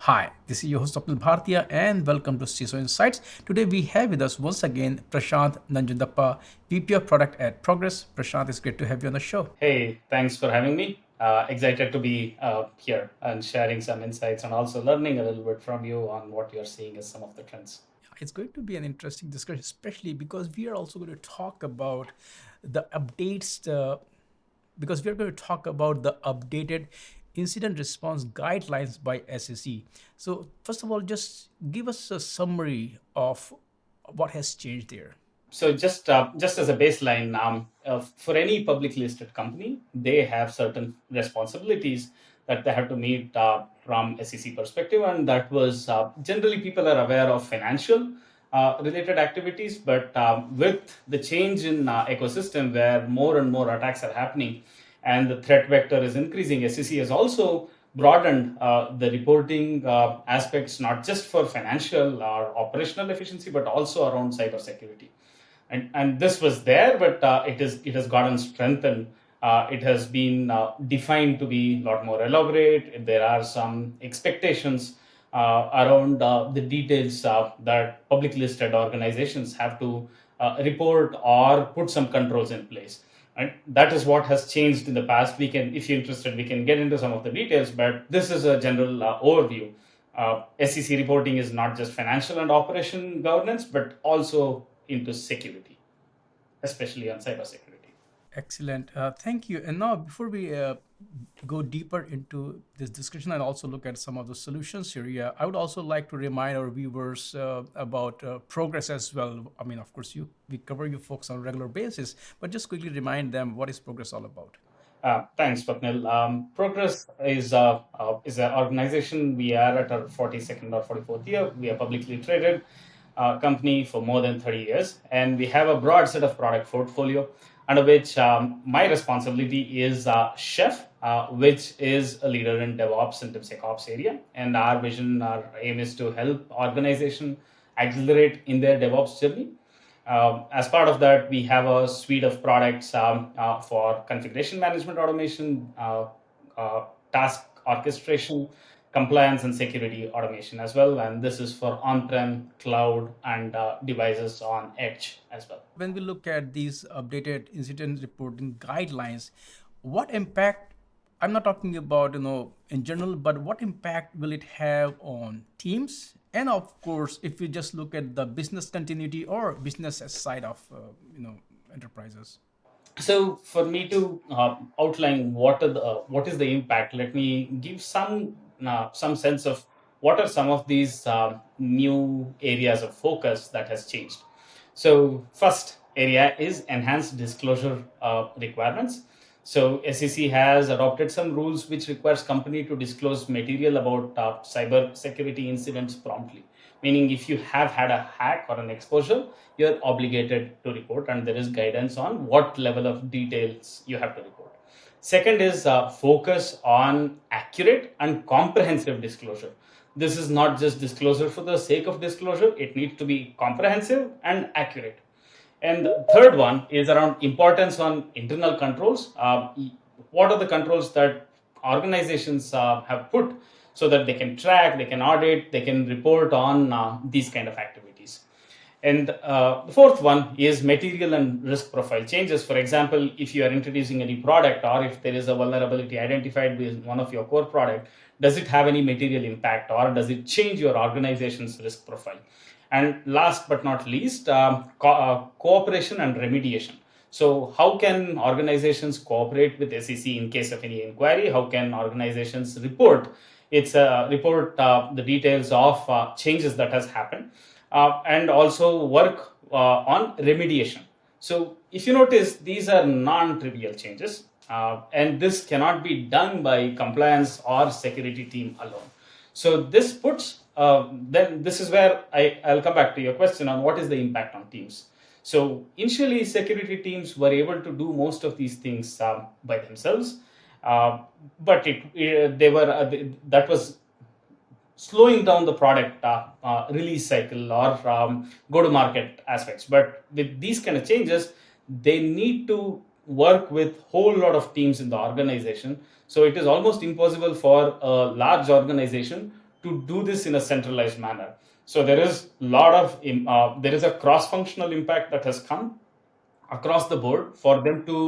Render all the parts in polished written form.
Hi, this is your host Apnil Bhartia and welcome to CISO Insights. Today we have with us once again Prashanth Nanjundappa, VP of Product at Progress. Prashanth, it's great to have you on the show. Hey, thanks for having me. Excited to be here and sharing some insights and also learning a little bit from you on what you're seeing as some of the trends. It's going to be an interesting discussion, especially because we are also going to talk about the updates, because we are going to talk about the updated incident response guidelines by SEC. So, first of all, just give us a summary of what has changed there. So just as a baseline, for any publicly listed company, they have certain responsibilities that they have to meet from SEC perspective, and that was generally people are aware of financial related activities, but with the change in ecosystem where more and more attacks are happening, and the threat vector is increasing, SEC has also broadened the reporting aspects not just for financial or operational efficiency, but also around cybersecurity and this was there, but it has gotten strengthened. It has been defined to be a lot more elaborate. There are some expectations around the details that public listed organizations have to report or put some controls in place. And that is what has changed in the past. We can, if you're interested, we can get into some of the details, but this is a general overview. SEC reporting is not just financial and operation governance, but also into security, especially on cybersecurity. Excellent. Thank you. And now, before we go deeper into this discussion and also look at some of the solutions here, yeah, I would also like to remind our viewers about progress as well. I mean, of course, we cover you folks on a regular basis, but just quickly remind them what is progress all about. Thanks, Swapnil. Progress is an organization. We are at our 42nd or 44th year. We are publicly traded company for more than 30 years, and we have a broad set of product portfolio under which my responsibility is chef, which is a leader in DevOps and DevSecOps area. And our vision, our aim is to help organization accelerate in their DevOps journey. As part of that, we have a suite of products for configuration management automation, task orchestration, compliance, and security automation as well. And this is for on-prem, cloud, and devices on edge as well. When we look at these updated incident reporting guidelines, what impact, I'm not talking about, in general, but what impact will it have on teams? And of course, if we just look at the business continuity or business side of, enterprises. So for me to outline what is the impact, let me give some sense of what are some of these new areas of focus that has changed. So first area is enhanced disclosure requirements. So SEC has adopted some rules which requires company to disclose material about cyber security incidents promptly. Meaning, if you have had a hack or an exposure, you're obligated to report, and there is guidance on what level of details you have to report. Second is focus on accurate and comprehensive disclosure. This is not just disclosure for the sake of disclosure, it needs to be comprehensive and accurate. And the third one is around importance on internal controls. What are the controls that organizations have put so that they can track, they can audit, they can report on these kind of activities. And the fourth one is material and risk profile changes. For example, if you are introducing any product or if there is a vulnerability identified with one of your core product, does it have any material impact or does it change your organization's risk profile? And last but not least, cooperation and remediation. So how can organizations cooperate with SEC in case of any inquiry? How can organizations report the details of changes that has happened, and also work on remediation. So if you notice, these are non-trivial changes, and this cannot be done by compliance or security team alone. So this puts, then this is where I'll come back to your question on what is the impact on teams. So initially, security teams were able to do most of these things by themselves, but that was slowing down the product release cycle or go to market aspects. But with these kind of changes, they need to work with whole lot of teams in the organization. So it is almost impossible for a large organization to do this in a centralized manner. So there is there is a cross-functional impact that has come across the board for them to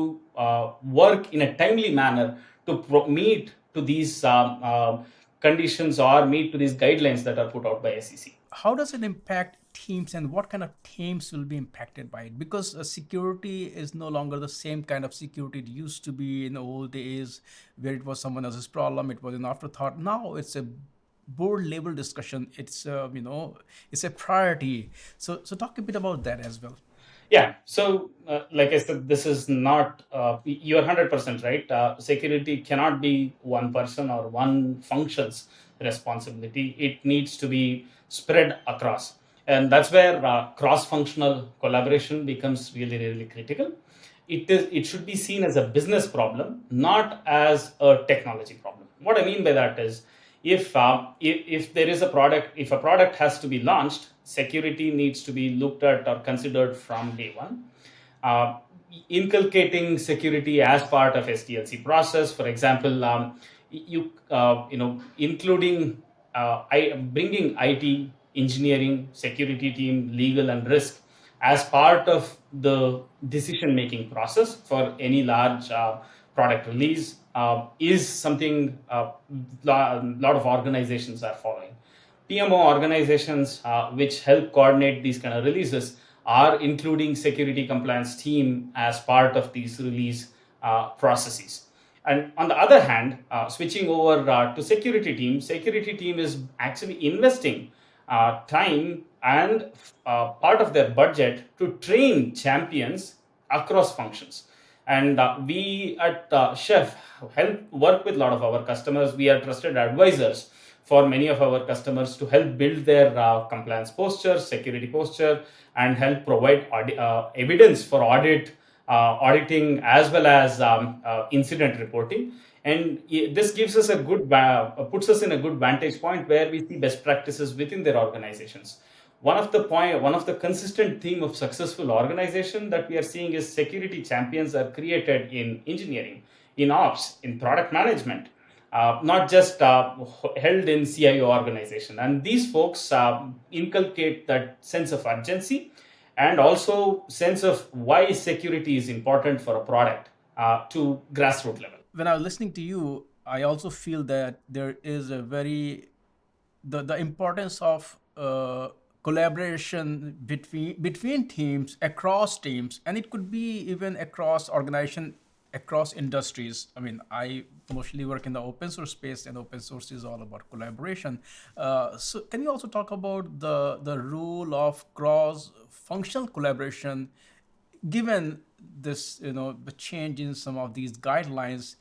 work in a timely manner to meet to these conditions or meet to these guidelines that are put out by SEC. How does it impact teams, and what kind of teams will be impacted by it? Because security is no longer the same kind of security it used to be in the old days, where it was someone else's problem, it was an afterthought. Now it's a board level discussion. It's it's a priority. So talk a bit about that as well. Yeah. So, like I said, this is not, you're 100% right. Security cannot be one person or one function's responsibility. It needs to be spread across. And that's where cross functional collaboration becomes really, really critical. It should be seen as a business problem, not as a technology problem. What I mean by that is, if there is a product, if a product has to be launched, security needs to be looked at or considered from day one. Uh, Inculcating security as part of SDLC process, for example, including bringing IT, engineering, security team, legal, and risk as part of the decision making process for any large product release is something a lot of organizations are following. PMO organizations which help coordinate these kind of releases are including security compliance team as part of these release processes. And on the other hand, switching over to security team is actually investing time and part of their budget to train champions across functions. And we at Chef help work with a lot of our customers. We are trusted advisors for many of our customers to help build their compliance posture, security posture, and help provide evidence for auditing as well as incident reporting. And this gives us a good puts us in a good vantage point where we see best practices within their organizations. One of the consistent theme of successful organization that we are seeing is security champions are created in engineering, in ops, in product management, not just held in CIO organization. And these folks inculcate that sense of urgency and also sense of why security is important for a product to grassroots level. When I was listening to you, I also feel that there is a very the importance of collaboration between teams, across teams, and it could be even across organization, across industries. I mean, I mostly work in the open source space, and open source is all about collaboration. So can you also talk about the role of cross functional collaboration, given this, the change in some of these guidelines,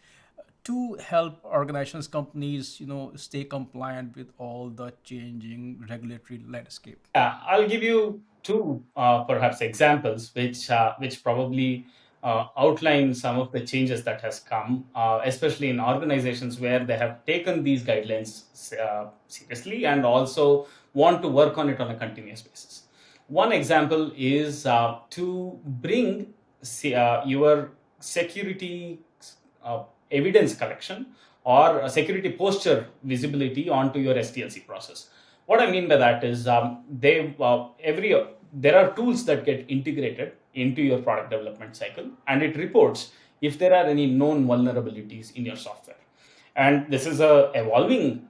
to help organizations, companies, stay compliant with all the changing regulatory landscape? I'll give you two perhaps examples which probably outline some of the changes that has come, especially in organizations where they have taken these guidelines seriously and also want to work on it on a continuous basis. One example is to bring your security evidence collection or a security posture visibility onto your SDLC process. What I mean by that is there are tools that get integrated into your product development cycle, and it reports if there are any known vulnerabilities in your software. And this is a evolving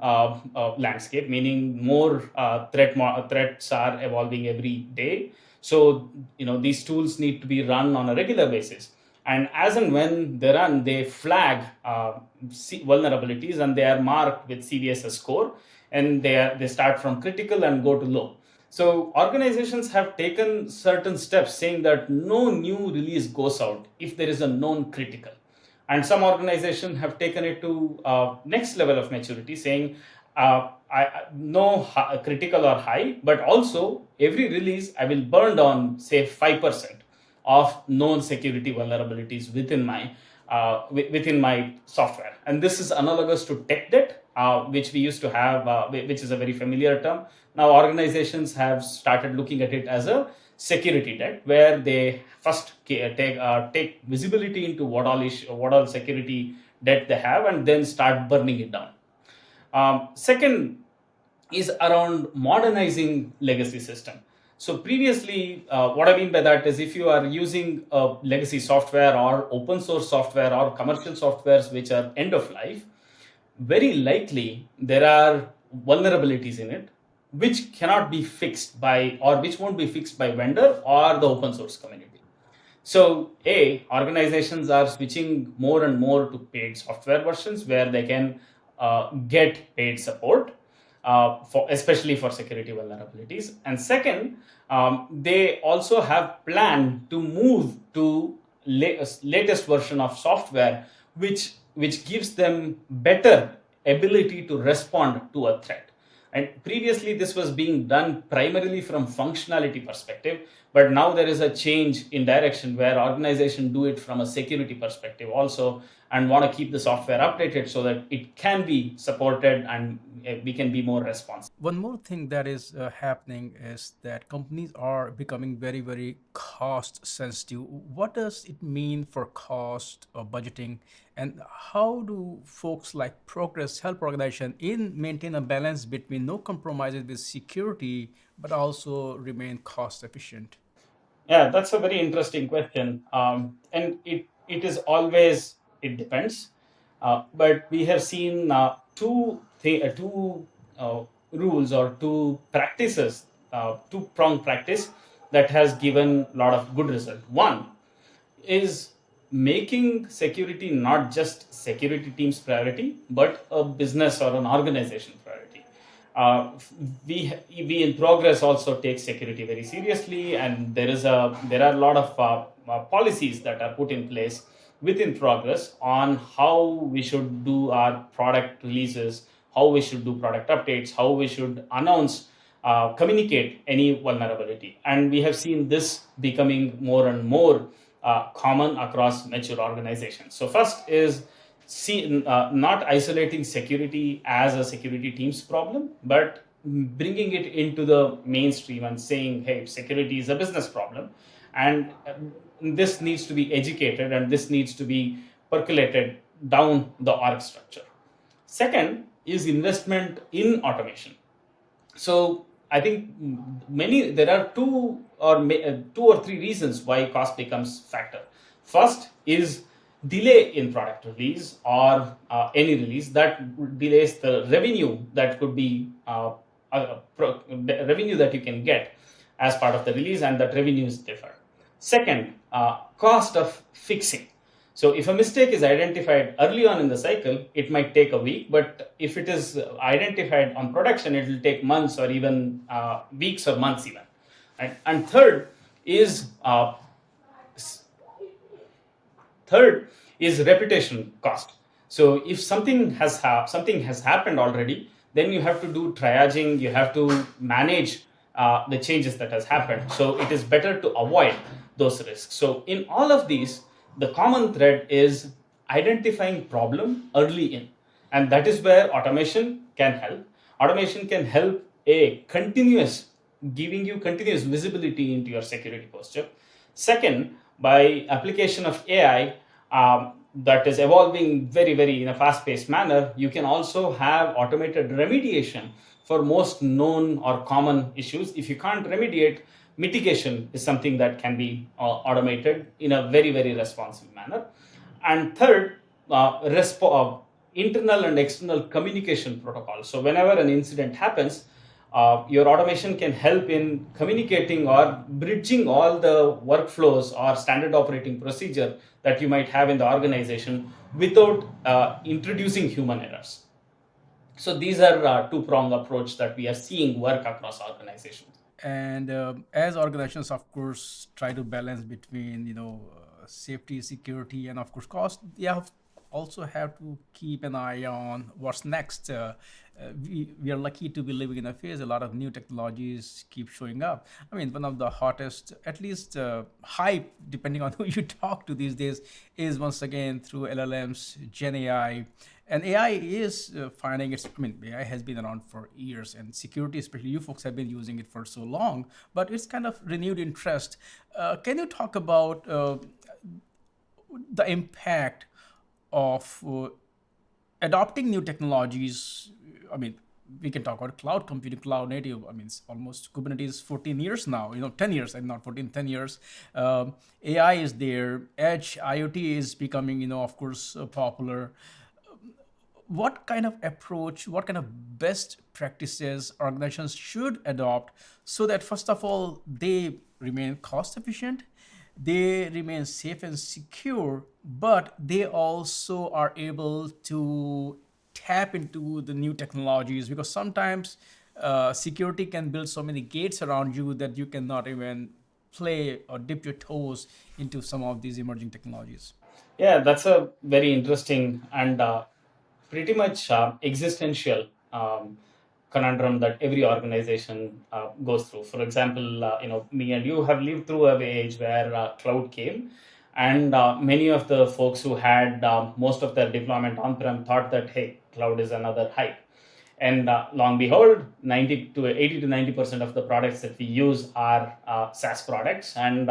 landscape, meaning more threats are evolving every day. So these tools need to be run on a regular basis, and as and when they run, they flag vulnerabilities, and they are marked with CVSS score, and they start from critical and go to low. So organizations have taken certain steps saying that no new release goes out if there is a known critical. And some organizations have taken it to next level of maturity, saying no critical or high, but also every release I will burn down, say, 5% of known security vulnerabilities within my software. And this is analogous to tech debt, which we used to have, which is a very familiar term. Now organizations have started looking at it as a security debt, where they first take visibility into what all security debt they have, and then start burning it down. Second is around modernizing legacy system. So previously, what I mean by that is if you are using legacy software or open source software or commercial softwares which are end of life, very likely there are vulnerabilities in it which cannot be fixed by, or which won't be fixed by vendor or the open source community. So, organizations are switching more and more to paid software versions where they can get paid support, for especially for security vulnerabilities. And second, they also have planned to move to latest version of software, which gives them better ability to respond to a threat. And previously this was being done primarily from functionality perspective, but now there is a change in direction where organizations do it from a security perspective also, and want to keep the software updated so that it can be supported and we can be more responsive. One more thing that is happening is that companies are becoming very, very cost sensitive. What does it mean for cost or budgeting, and how do folks like Progress help organization in maintain a balance between no compromises with security but also remain cost efficient? Yeah, that's a very interesting question, and it is always, it depends, but we have seen two rules or two practices, two prong practice that has given a lot of good result. One is making security not just security team's priority, but a business or an organization priority. Uh, we in Progress also take security very seriously, and there are a lot of policies that are put in place within Progress on how we should do our product releases, how we should do product updates, how we should announce, communicate any vulnerability. And we have seen this becoming more and more common across mature organizations. So first is not isolating security as a security team's problem, but bringing it into the mainstream and saying, hey, security is a business problem, and this needs to be educated and this needs to be percolated down the org structure. Second is investment in automation. So I think many there are two or three reasons why cost becomes factor. First is delay in product release or any release that delays the revenue that could be revenue that you can get as part of the release, and that revenue is different. Second, cost of fixing. So if a mistake is identified early on in the cycle, it might take a week, but if it is identified on production, it will take months or even weeks or months even. Right? And is uh, third is reputation cost. So if something has happened already, then you have to do triaging, you have to manage the changes that has happened. So it is better to avoid those risks. So in all of these, the common thread is identifying problem early in, and that is where automation can help. Automation can help a continuous, giving you continuous visibility into your security posture. Second, by application of AI, that is evolving very, very in a fast-paced manner, you can also have automated remediation for most known or common issues. If you can't remediate, mitigation is something that can be automated in a very, very responsive manner. And third, internal and external communication protocol. So whenever an incident happens, your automation can help in communicating or bridging all the workflows or standard operating procedure that you might have in the organization without introducing human errors. So these are two-pronged approach that we are seeing work across organizations. And as organizations, of course, try to balance between safety, security, and of course cost, they also have to keep an eye on what's next. We are lucky to be living in a phase a lot of new technologies keep showing up. I mean, one of the hottest, at least hype, depending on who you talk to these days, is once again through LLMs, Gen AI. And AI is finding its, I mean, AI has been around for years, and security, especially you folks have been using it for so long, but it's kind of renewed interest. Can you talk about the impact of adopting new technologies? I mean, we can talk about cloud computing, cloud native. I mean, it's almost Kubernetes 14 years now, 10 years, and not 14, 10 years. AI is there. Edge IoT is becoming, of course, popular. What kind of approach, what kind of best practices organizations should adopt so that, first of all, they remain cost efficient, they remain safe and secure, but they also are able to tap into the new technologies? Because sometimes security can build so many gates around you that you cannot even play or dip your toes into some of these emerging technologies. Yeah, that's a very interesting and pretty much existential conundrum that every organization goes through. For example, me and you have lived through a age where cloud came, and many of the folks who had most of their deployment on-prem thought that, hey, cloud is another hype. And long behold, 90 to 80 to 90% of the products that we use are SaaS products. And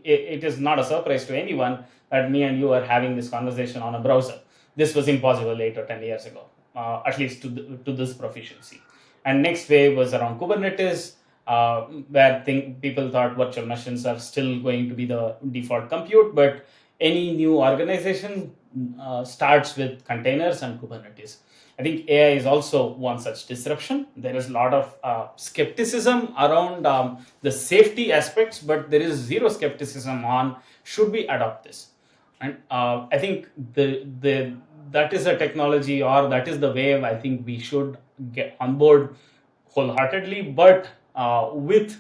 it is not a surprise to anyone that me and you are having this conversation on a browser. This was impossible 8 or 10 years ago, at least to this proficiency. And next wave was around Kubernetes, where people thought virtual machines are still going to be the default compute. But any new organization starts with containers and Kubernetes. I think AI is also one such disruption. There is a lot of skepticism around the safety aspects, but there is zero skepticism on should we adopt this. And I think the that is a technology, or that is the wave I think we should get on board wholeheartedly, but with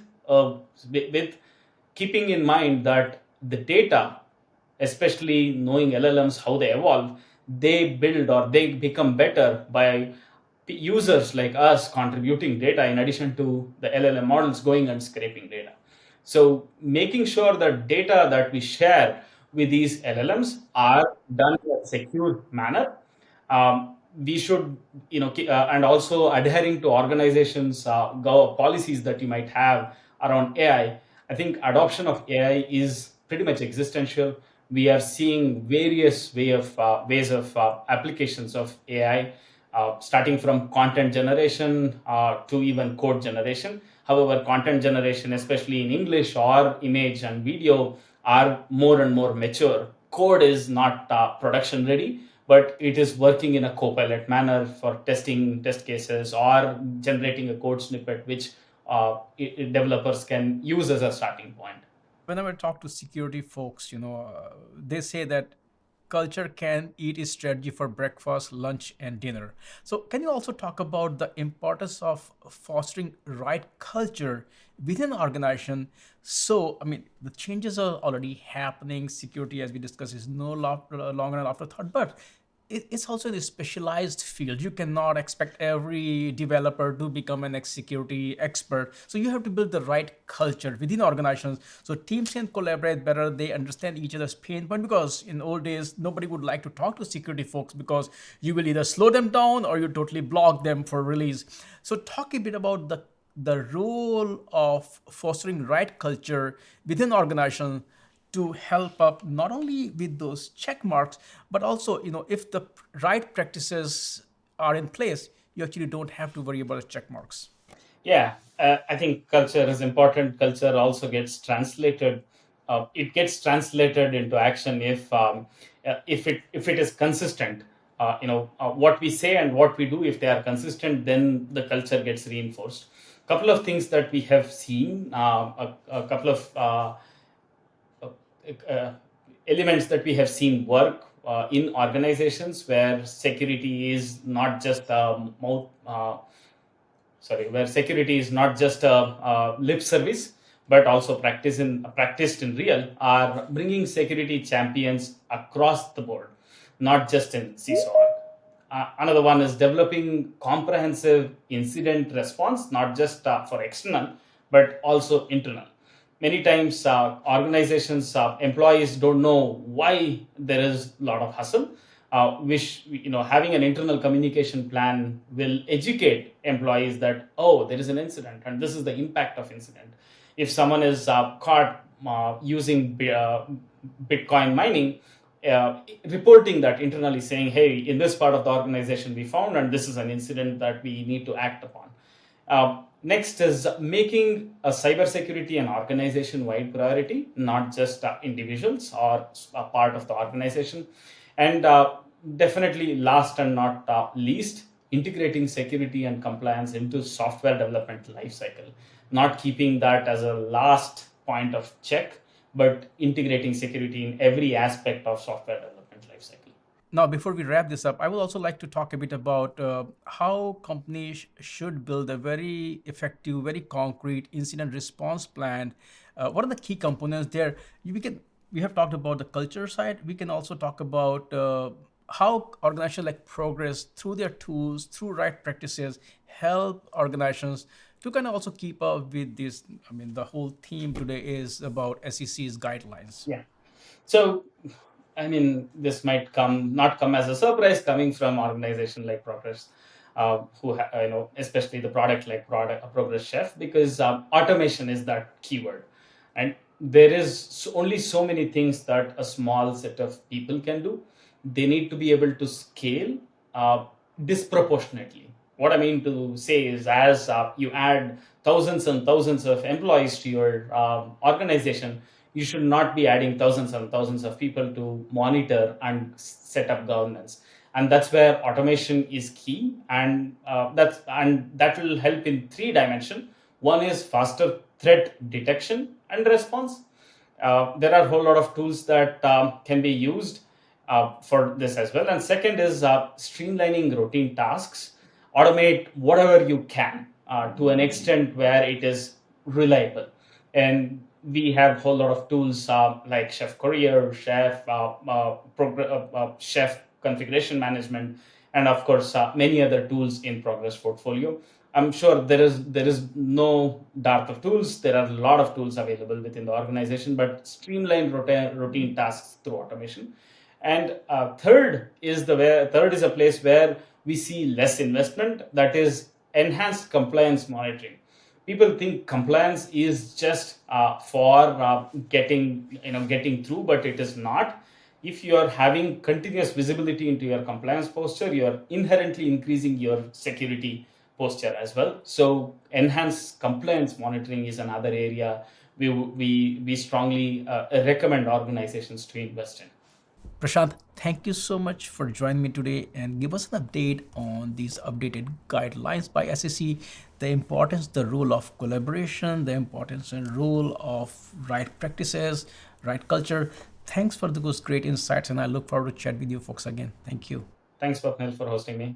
keeping in mind that the data, especially knowing LLMs, how they evolve, they build or they become better by users like us contributing data in addition to the LLM models going and scraping data. So making sure that data that we share with these LLMs are done in a secure manner. We should, and also adhering to organizations, policies that you might have around AI. I think adoption of AI is pretty much existential. We are seeing various ways of applications of AI, starting from content generation to even code generation. However, content generation, especially in English or image and video, are more and more mature. Code is not production ready, but it is working in a copilot manner for testing test cases or generating a code snippet, which developers can use as a starting point. Whenever I talk to security folks, they say that culture can eat its strategy for breakfast, lunch, and dinner. So, can you also talk about the importance of fostering right culture within an organization? So, I mean, the changes are already happening. Security, as we discussed, is no longer an afterthought, but it's also in a specialized field. You cannot expect every developer to become an security expert. So you have to build the right culture within organizations so teams can collaborate better. They understand each other's pain point, because in old days nobody would like to talk to security folks because you will either slow them down or you totally block them for release. So talk a bit about the role of fostering right culture within organization to help up not only with those check marks, but also, if the right practices are in place, you actually don't have to worry about the check marks. Yeah, I think culture is important. Culture also gets translated. It gets translated into action if it is consistent. What we say and what we do, if they are consistent, then the culture gets reinforced. Couple of things that we have seen, a couple of uh, elements that we have seen work in organizations where security is not just where security is not just a lip service, but also practiced in real, are bringing security champions across the board, not just in CISO. Another one is developing comprehensive incident response, not just for external, but also internal. Many times, organizations, employees don't know why there is a lot of hustle. Which, having an internal communication plan will educate employees that, oh, there is an incident and this is the impact of incident. If someone is caught using Bitcoin mining, reporting that internally, saying, hey, in this part of the organization we found, and this is an incident that we need to act upon. Next is making a cybersecurity an organization-wide priority, not just individuals or a part of the organization. And definitely, last and not least, integrating security and compliance into software development lifecycle, not keeping that as a last point of check, but integrating security in every aspect of software development lifecycle. Now, before we wrap this up, I would also like to talk a bit about how companies should build a very effective, very concrete incident response plan. What are the key components there? We have talked about the culture side. We can also talk about how organizations like Progress, through their tools, through right practices, help organizations to kind of also keep up with this. I mean, the whole theme today is about SEC's guidelines. Yeah. So, I mean, this might not come as a surprise coming from organization like Progress, especially the Progress Chef, because automation is that keyword, and there is only so many things that a small set of people can do. They need to be able to scale uh, disproportionately. What I mean to say is, as you add thousands and thousands of employees to your organization, you should not be adding thousands and thousands of people to monitor and set up governance. And that's where automation is key, and that will help in three dimensions. One is faster threat detection and response. There are a whole lot of tools that can be used for this as well. And second is streamlining routine tasks, automate whatever you can to an extent where it is reliable. And we have a whole lot of tools like Chef Courier, Chef configuration management, and of course many other tools in Progress portfolio. I'm sure there is no dearth of tools. There are a lot of tools available within the organization, but streamline routine tasks through automation. And third is a place where we see less investment, that is enhanced compliance monitoring. People think compliance is just for getting through, but it is not. If you are having continuous visibility into your compliance posture, you are inherently increasing your security posture as well. So enhanced compliance monitoring is another area we strongly recommend organizations to invest in. Prashant, thank you so much for joining me today and give us an update on these updated guidelines by SEC, the importance, the role of collaboration, the importance and role of right practices, right culture. Thanks for those great insights, and I look forward to chat with you folks again. Thank you. Thanks, Swapnil, for hosting me.